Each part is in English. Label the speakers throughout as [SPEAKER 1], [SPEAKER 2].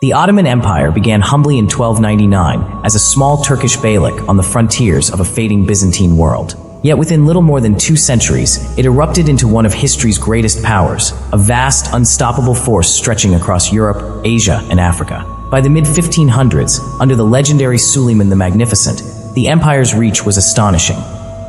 [SPEAKER 1] The Ottoman Empire began humbly in 1299 as a small Turkish beylik on the frontiers of a fading Byzantine world. Yet within little more than 2 centuries, it erupted into one of history's greatest powers, a vast, unstoppable force stretching across Europe, Asia, and Africa. By the mid-1500s, under the legendary Suleyman the Magnificent, the empire's reach was astonishing.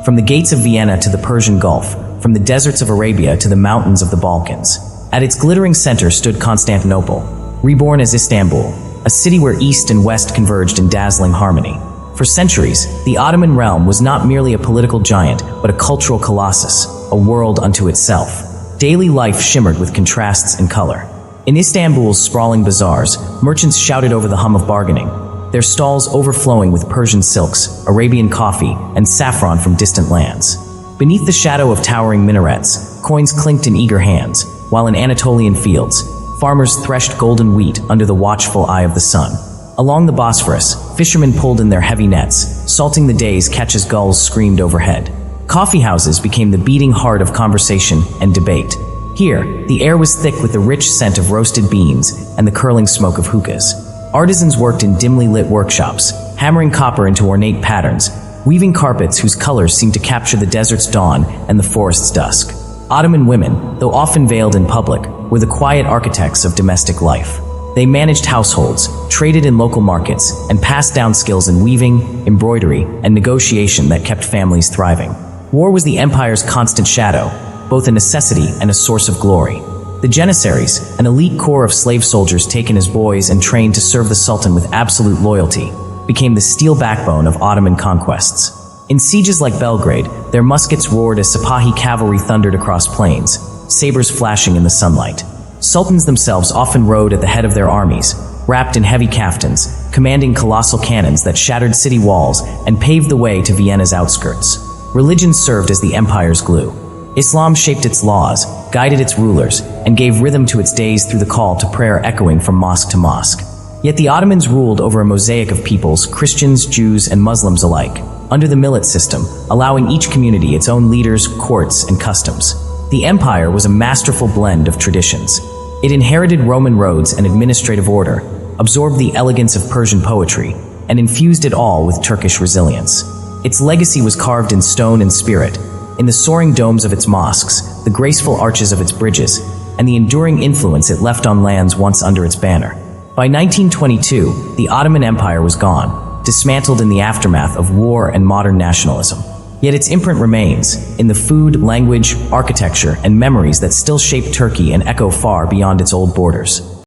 [SPEAKER 1] From the gates of Vienna to the Persian Gulf, from the deserts of Arabia to the mountains of the Balkans. At its glittering center stood Constantinople, reborn as Istanbul, a city where East and West converged in dazzling harmony. For centuries, the Ottoman realm was not merely a political giant, but a cultural colossus, a world unto itself. Daily life shimmered with contrasts and color. In Istanbul's sprawling bazaars, merchants shouted over the hum of bargaining, their stalls overflowing with Persian silks, Arabian coffee, and saffron from distant lands. Beneath the shadow of towering minarets, coins clinked in eager hands, while in Anatolian fields, farmers threshed golden wheat under the watchful eye of the sun. Along the Bosphorus, fishermen pulled in their heavy nets, salting the days catch as gulls screamed overhead. Coffee houses became the beating heart of conversation and debate. Here, the air was thick with the rich scent of roasted beans and the curling smoke of hookahs. Artisans worked in dimly lit workshops, hammering copper into ornate patterns, weaving carpets whose colors seemed to capture the desert's dawn and the forest's dusk. Ottoman women, though often veiled in public, were the quiet architects of domestic life. They managed households, traded in local markets, and passed down skills in weaving, embroidery, and negotiation that kept families thriving. War was the empire's constant shadow, both a necessity and a source of glory. The Janissaries, an elite corps of slave soldiers taken as boys and trained to serve the Sultan with absolute loyalty, became the steel backbone of Ottoman conquests. In sieges like Belgrade, their muskets roared as Sipahi cavalry thundered across plains, sabers flashing in the sunlight. Sultans themselves often rode at the head of their armies, wrapped in heavy kaftans, commanding colossal cannons that shattered city walls and paved the way to Vienna's outskirts. Religion served as the empire's glue. Islam shaped its laws, guided its rulers, and gave rhythm to its days through the call to prayer echoing from mosque to mosque. Yet the Ottomans ruled over a mosaic of peoples, Christians, Jews, and Muslims alike, under the millet system, allowing each community its own leaders, courts, and customs. The empire was a masterful blend of traditions. It inherited Roman roads and administrative order, absorbed the elegance of Persian poetry, and infused it all with Turkish resilience. Its legacy was carved in stone and spirit, in the soaring domes of its mosques, the graceful arches of its bridges, and the enduring influence it left on lands once under its banner. By 1922, the Ottoman Empire was gone, dismantled in the aftermath of war and modern nationalism. Yet its imprint remains, in the food, language, architecture, and memories that still shape Turkey and echo far beyond its old borders.